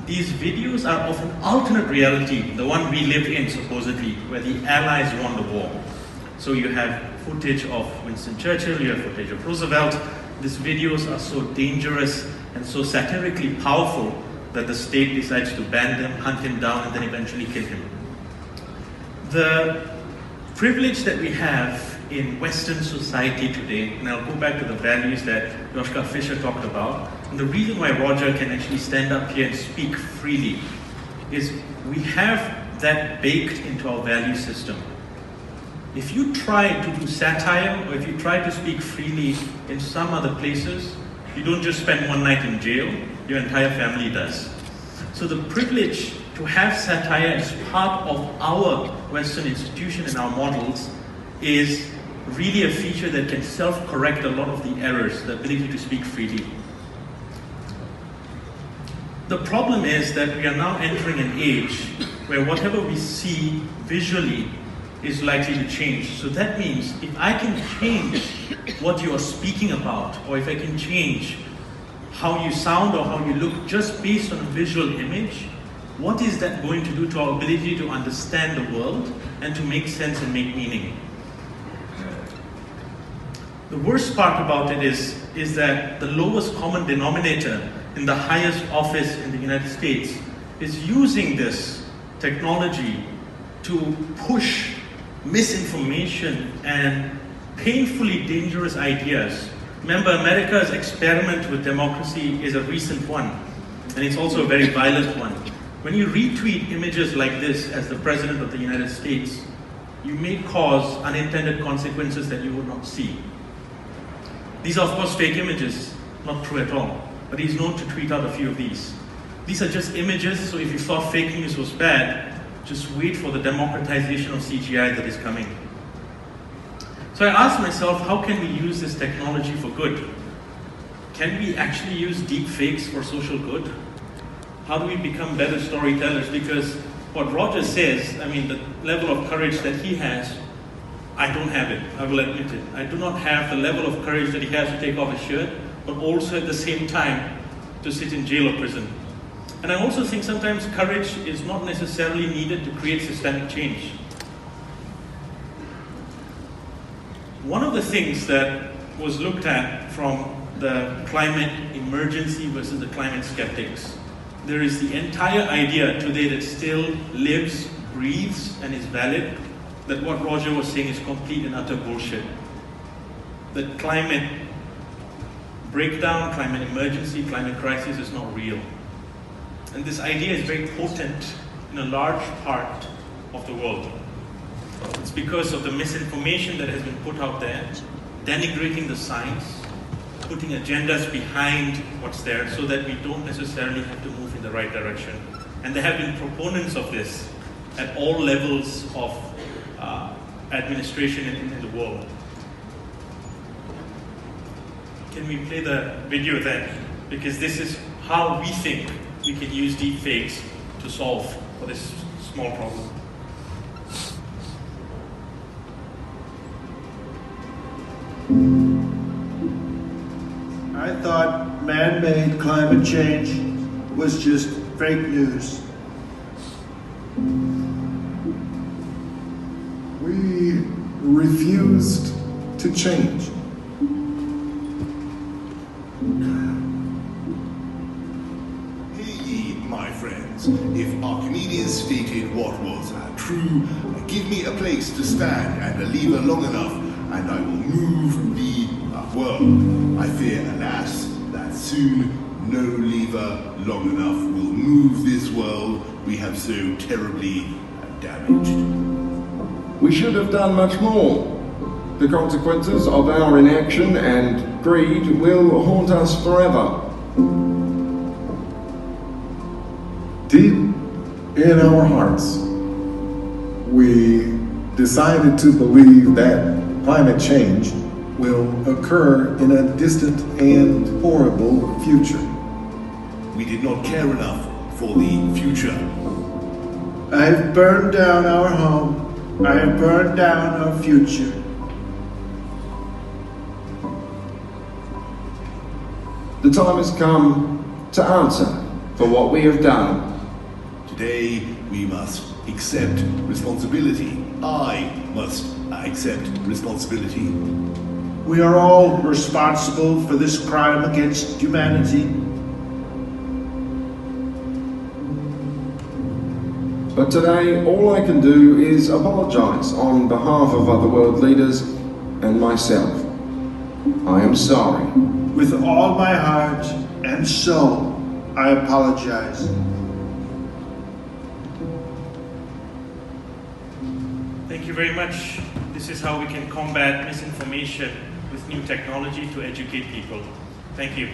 These videos are of an alternate reality, the one we live in supposedly, where the Allies won the war. So you have footage of Winston Churchill, you have footage of Roosevelt. These videos are so dangerous and so satirically powerful that the state decides to ban them, hunt him down, and then eventually kill him. The privilege that we have in Western society today, and I'll go back to the values that Joschka Fischer talked about, and the reason why Roger can actually stand up here and speak freely is we have that baked into our value system. If you try to do satire, or if you try to speak freely in some other places, you don't just spend one night in jail, your entire family does. So the privilege to have satire as part of our Western institution and our models is really a feature that can self-correct a lot of the errors, the ability to speak freely. The problem is that we are now entering an age where whatever we see visually is likely to change. So that means if I can change what you are speaking about, or if I can change how you sound or how you look just based on a visual image, what is that going to do to our ability to understand the world and to make sense and make meaning? The worst part about it is that the lowest common denominator in the highest office in the United States is using this technology to push misinformation and painfully dangerous ideas. Remember, America's experiment with democracy is a recent one, and it's also a very violent one. When you retweet images like this as the President of the United States, you may cause unintended consequences that you would not see. These are, of course, fake images, not true at all, but he's known to tweet out a few of these. These are just images, so if you thought fake news was bad, just wait for the democratization of CGI that is coming. So I asked myself, how can we use this technology for good? Can we actually use deep fakes for social good? How do we become better storytellers? Because what Roger says, I mean, the level of courage that he has, I don't have it, I will admit it. I do not have the level of courage that he has to take off his shirt, but also at the same time to sit in jail or prison. And I also think sometimes courage is not necessarily needed to create systemic change. One of the things that was looked at from the climate emergency versus the climate skeptics, there is the entire idea today that still lives, breathes, and is valid, that what Roger was saying is complete and utter bullshit. That climate breakdown, climate emergency, climate crisis is not real. And this idea is very potent in a large part of the world. It's because of the misinformation that has been put out there, denigrating the science, putting agendas behind what's there so that we don't necessarily have to move in the right direction. And there have been proponents of this at all levels of administration in the world. Can we play the video then? Because this is how we think we can use deep fakes to solve for this small problem. I thought man-made climate change was just fake news. We refused to change. Hear ye, my friends, if Archimedes stated what was true, give me a place to stand and a lever long enough, and I will move the world. I fear, alas, that soon no lever long enough will move this world we have so terribly damaged. We should have done much more. The consequences of our inaction and greed will haunt us forever. Deep in our hearts, we decided to believe that climate change will occur in a distant and horrible future. We did not care enough for the future. I've burned down our home. I have burned down our future. The time has come to answer for what we have done. Today, we must accept responsibility. I must accept responsibility. We are all responsible for this crime against humanity. But today, all I can do is apologize on behalf of other world leaders and myself. I am sorry. With all my heart and soul, I apologize. Thank you very much. This is how we can combat misinformation with new technology to educate people. Thank you.